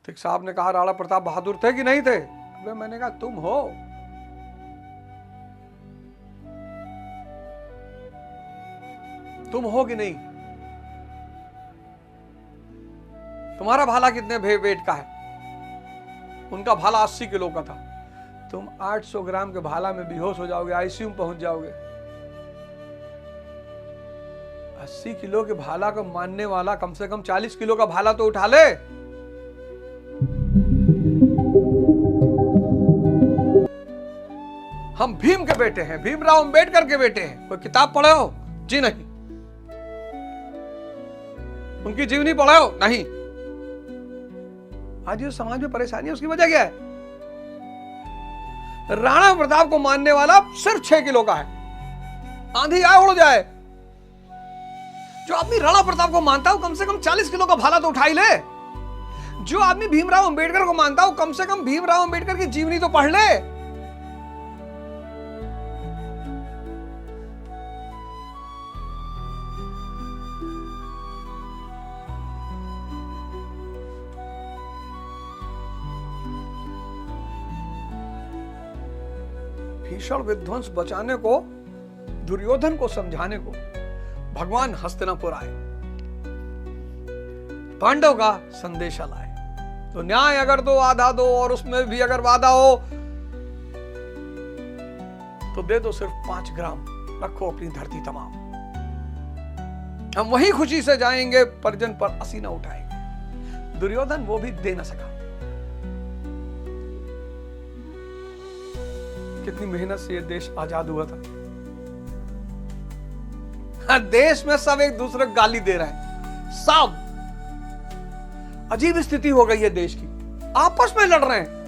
तो एक साहब ने कहा राणा प्रताप बहादुर थे कि नहीं थे? अबे मैंने कहा तुम हो। तुम हो कि नहीं? तुम्हारा भाला कितने वेट का है? उनका भाला 80 किलो का था। तुम 800 ग्राम के भाला में बेहोश हो जाओगे, आईसीयू में पहुंच जाओगे। 80 किलो के भाला को मानने वाला कम से कम 40 किलो का भाला तो उठा ले। हम भीम के बेटे हैं, भीमराव अंबेडकर के बेटे हैं। कोई किताब पढ़े हो? जी नहीं। उनकी जीवनी पढ़े हो? नहीं। आज इस समाज में परेशानी है, उसकी वजह क्या है? राणा प्रताप को मानने वाला सिर्फ 6 किलो का है। आंधी आए उड़ जाए। जो आदमी राणा प्रताप को मानता है वो कम से कम 40 किलो का भाला तो उठा ही ले। जो आदमी भीमराव अंबेडकर को मानता है वो कम से कम भीमराव अंबेडकर की जीवनी तो पढ़ ले। भीषण विध्वंस बचाने को, दुर्योधन को समझाने को भगवान हस्तिनापुर आए, पांडव का संदेशा लाए। तो न्याय अगर दो आधा दो, और उसमें भी अगर वादा हो तो दे दो सिर्फ 5 ग्राम, रखो अपनी धरती तमाम। हम वही खुशी से जाएंगे, परिजन पर असी न उठाएंगे। दुर्योधन वो भी दे न सका। कितनी मेहनत से ये देश आजाद हुआ था। देश में सब एक दूसरे को गाली दे रहे हैं। सब अजीब स्थिति हो गई है देश की, आपस में लड़ रहे हैं।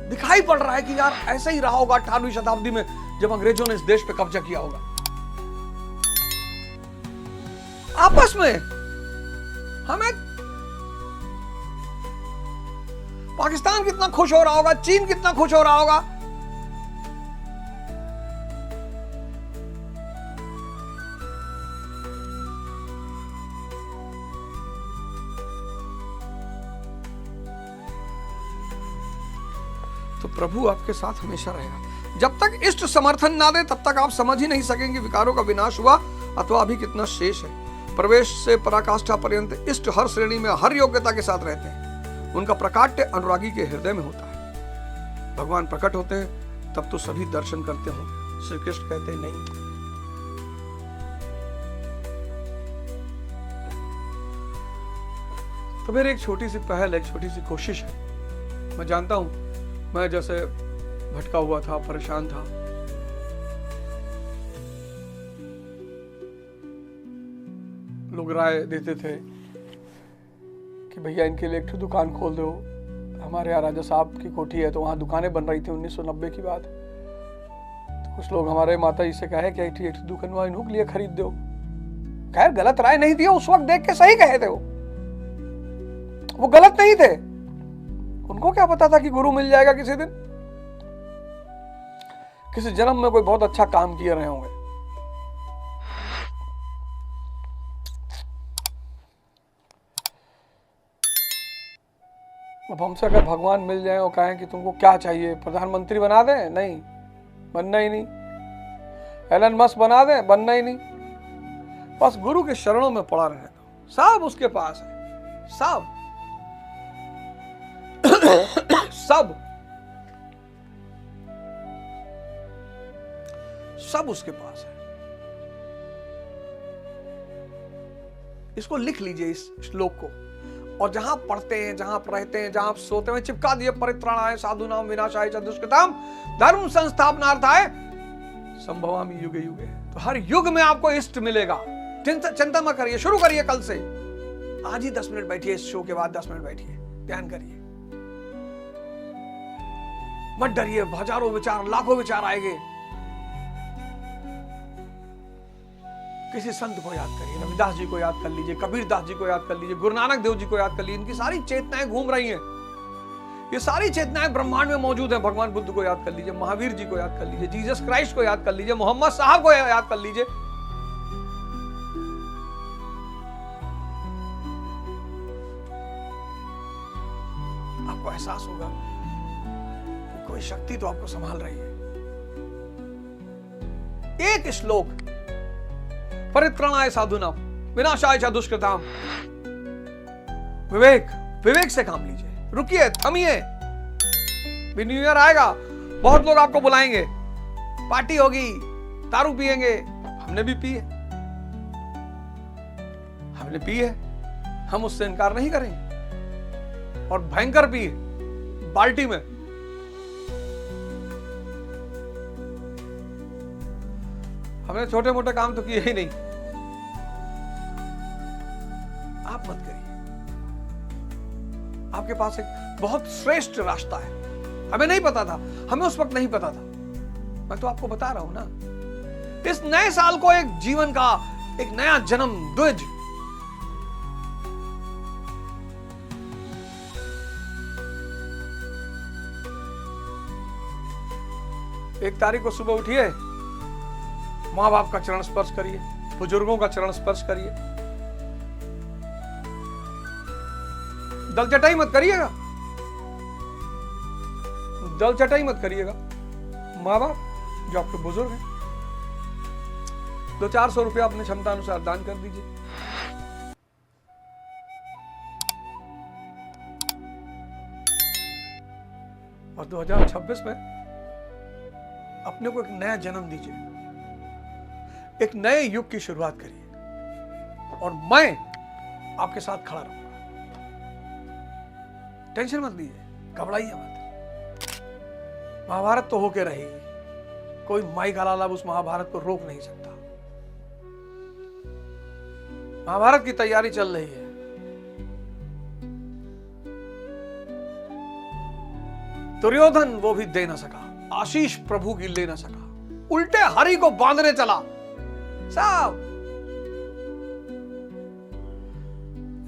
दिखाई पड़ रहा है कि यार ऐसा ही रहा होगा 18वीं शताब्दी में, जब अंग्रेजों ने इस देश पे कब्जा किया होगा। आपस में हमें, पाकिस्तान कितना खुश हो रहा होगा, चीन कितना खुश हो रहा होगा। तो प्रभु आपके साथ हमेशा रहेगा। जब तक इष्ट समर्थन ना दे तब तक आप समझ ही नहीं सकेंगे विकारों का विनाश हुआ अथवा अभी कितना शेष है। प्रवेश से पराकाष्ठा पर्यंत इष्ट हर श्रेणी में हर योग्यता के साथ रहते हैं। उनका प्रकाट्य अनुरागी के हृदय में होता है। भगवान प्रकट होते हैं तब तो सभी दर्शन करते होंगे। श्री कृष्ण कहते नहीं। तो मेरी एक छोटी सी पहल, एक छोटी सी कोशिश है। मैं जानता हूं, मैं जैसे भटका हुआ था, परेशान था, लोग राय देते थे कि भैया इनके लिए एक दुकान खोल दो। हमारे यहाँ राजा साहब की कोठी है तो वहाँ दुकानें बन रही थी 1990 की बात। तो कुछ लोग हमारे माता जी से कहे कि एक दुकान इन्हों के लिए खरीद दो। खैर गलत राय नहीं थी, उस वक्त देख के सही कहे थे। वो गलत नहीं थे। उनको क्या पता था कि गुरु मिल जाएगा किसी दिन, किसी जन्म में कोई बहुत अच्छा काम किए रहे होंगे। अब हमसे अगर भगवान मिल जाए और कहें कि तुमको क्या चाहिए, प्रधानमंत्री बना दें, नहीं, बनना ही नहीं। एलन मस्क बना दें, बनना ही नहीं। बस गुरु के शरणों में पड़ा रहने दो, सब उसके पास है। सब सब सब उसके पास है। इसको लिख लीजिए, इस श्लोक को, और जहां पढ़ते हैं, जहां रहते हैं, जहां सोते हैं, चिपका दिए। परित्राणाय साधूनाम विनाशाय च दुष्कृताम धर्म संस्थापनार्थाय संभवामि युगे युगे। तो हर युग में आपको इष्ट मिलेगा। चिंता मत करिए, शुरू करिए कल से। आज ही 10 मिनट बैठिए, इस शो के बाद 10 मिनट बैठिए, ध्यान करिए। मत डरिए, हजारों विचार, लाखों विचार आएंगे। किसी संत को याद करिए, रविदास जी को याद कर लीजिए, कबीर दास जी को याद कर लीजिए, गुरु नानक देव जी को याद कर लीजिए। इनकी सारी चेतनाएं घूम रही हैं। ये सारी चेतनाएं ब्रह्मांड में मौजूद हैं। भगवान बुद्ध को याद कर लीजिए, महावीर जी को याद कर लीजिए, जीसस क्राइस्ट को याद कर लीजिए, मोहम्मद साहब को याद कर लीजिए। आपको एहसास होगा कि कोई शक्ति तो आपको संभाल रही है। एक श्लोक, परित्राणाय साधुनाम विनाशाय च दुष्कृताम। विवेक से काम लीजिए, रुकिए, थमिए। न्यू ईयर आएगा, बहुत लोग आपको बुलाएंगे, पार्टी होगी, दारू पिएंगे। हमने भी पी है, हम उससे इनकार नहीं करेंगे। और भयंकर पी है, बाल्टी में। हमने छोटे मोटे काम तो किए ही नहीं। आप मत करिए। आपके पास एक बहुत श्रेष्ठ रास्ता है। हमें नहीं पता था, हमें उस वक्त नहीं पता था। मैं तो आपको बता रहा हूं ना, इस नए साल को एक जीवन का एक नया जन्म द्विज। एक तारीख को सुबह उठिए, मां बाप का चरण स्पर्श करिए, बुजुर्गों का चरण स्पर्श करिए। दल चटाई मत करिएगा, मां बाप जो आपके बुजुर्ग हैं, 200-400 रुपया अपनी क्षमता अनुसार दान कर दीजिए। और 2026 में अपने को एक नया जन्म दीजिए, एक नए युग की शुरुआत करिए। और मैं आपके साथ खड़ा रहूंगा। टेंशन मत लीजिए, घबराइए मत। महाभारत तो होके रहेगी, कोई माई का लाला उस महाभारत को रोक नहीं सकता। महाभारत की तैयारी चल रही है। दुर्योधन वो भी दे ना सका, आशीष प्रभु की ले ना सका, उल्टे हरि को बांधने चला। साहब,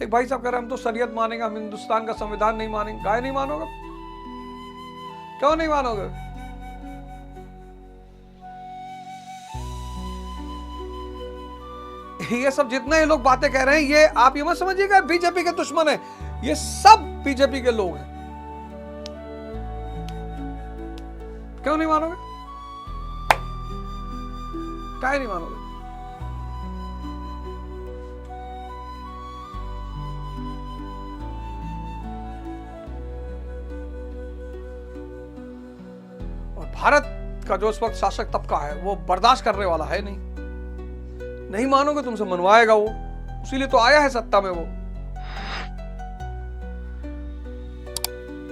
एक भाई साहब कह रहे हम तो शरीयत मानेंगे, हम हिंदुस्तान का संविधान नहीं मानेंगे। गाय नहीं मानोगे? क्यों नहीं मानोगे? ये सब जितने ही लोग बातें कह रहे हैं, ये आप ये मत समझिएगा बीजेपी के दुश्मन है। ये सब बीजेपी के लोग हैं। क्यों नहीं मानोगे? क्या नहीं मानोगे? और भारत का जो इस वक्त शासक तबका है वो बर्दाश्त करने वाला है नहीं मानोगे तुमसे मनवाएगा वो, इसीलिए तो आया है सत्ता में वो।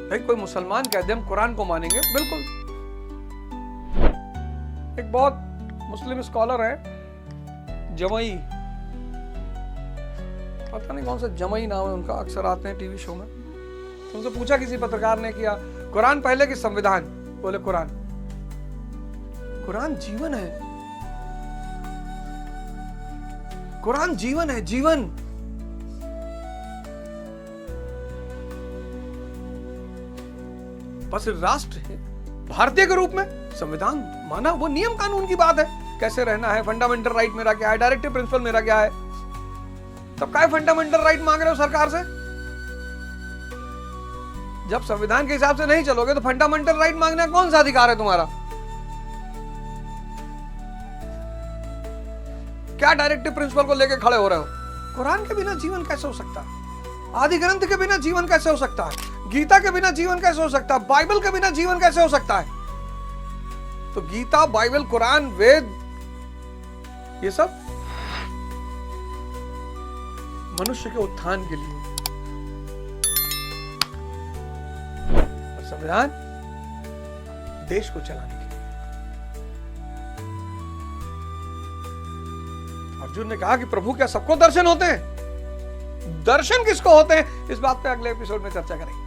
भाई कोई मुसलमान कह दे हम कुरान को मानेंगे, बिल्कुल। एक बहुत मुस्लिम स्कॉलर है, जमई, पता नहीं कौन सा जमई नाम है उनका, अक्सर आते हैं टीवी शो में। तो उनसे पूछा किसी पत्रकार ने किया, कुरान पहले कि संविधान? बोले कुरान। कुरान जीवन है, कुरान जीवन है, जीवन। बस राष्ट्र है भारतीय के रूप में संविधान माना, वो नियम कानून की बात है, कैसे रहना है, फंडामेंटल राइट मेरा क्या है, डायरेक्टिव प्रिंसिपल मेरा क्या है। तब क्या फंडामेंटल राइट मांग रहे हो सरकार से? जब संविधान के हिसाब से नहीं चलोगे तो फंडामेंटल राइट मांगने का कौन सा अधिकार है तुम्हारा? क्या डायरेक्टिव प्रिंसिपल को लेके खड़े हो रहे हो? कुरान के बिना जीवन कैसे हो सकता है? आदि ग्रंथ के बिना जीवन कैसे हो सकता है? गीता के बिना जीवन कैसे हो सकता है? बाइबल के बिना जीवन कैसे हो सकता है? तो गीता, बाइबल, कुरान, वेद, ये सब मनुष्य के उत्थान के लिए, और संविधान देश को चलाने के लिए। अर्जुन ने कहा कि प्रभु क्या सबको दर्शन होते हैं? दर्शन किसको होते हैं, इस बात पे अगले एपिसोड में चर्चा करेंगे।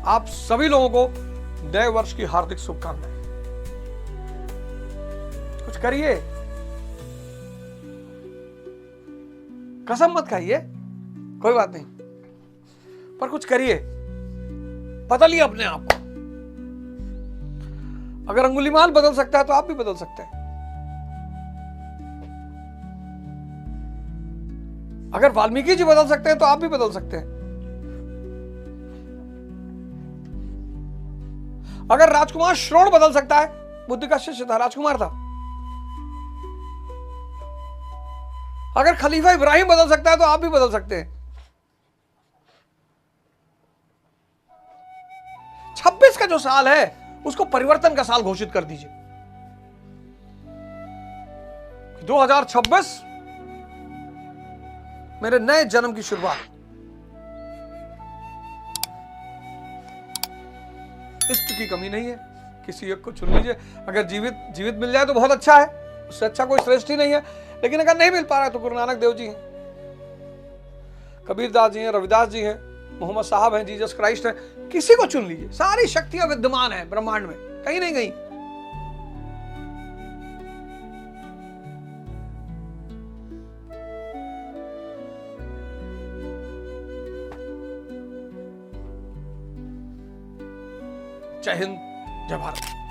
आप सभी लोगों को नए वर्ष की हार्दिक शुभकामनाएं। कुछ करिए, कसम मत खाइए, कोई बात नहीं, पर कुछ करिए, बदलिए अपने आप को। अगर अंगुलीमाल बदल सकता है तो आप भी बदल सकते हैं। अगर वाल्मीकि जी बदल सकते हैं तो आप भी बदल सकते हैं। अगर राजकुमार श्रोण बदल सकता है, बुद्ध का शिष्य था, राजकुमार था। अगर खलीफा इब्राहिम बदल सकता है तो आप भी बदल सकते हैं। 26 का जो साल है उसको परिवर्तन का साल घोषित कर दीजिए। 2026 मेरे नए जन्म की शुरुआत। इष्ट की कमी नहीं है, किसी एक को चुन लीजिए। अगर जीवित मिल जाए तो बहुत अच्छा है, उससे अच्छा कोई श्रेष्ठ ही नहीं है। लेकिन अगर नहीं मिल पा रहा है तो गुरु नानक देव जी हैं, कबीरदास जी हैं, रविदास जी हैं, मोहम्मद साहब हैं, जीसस क्राइस्ट हैं। किसी को चुन लीजिए, सारी शक्तियां विद्यमान है ब्रह्मांड में, कहीं नहीं कहीं। जय हिंद, जय भारत।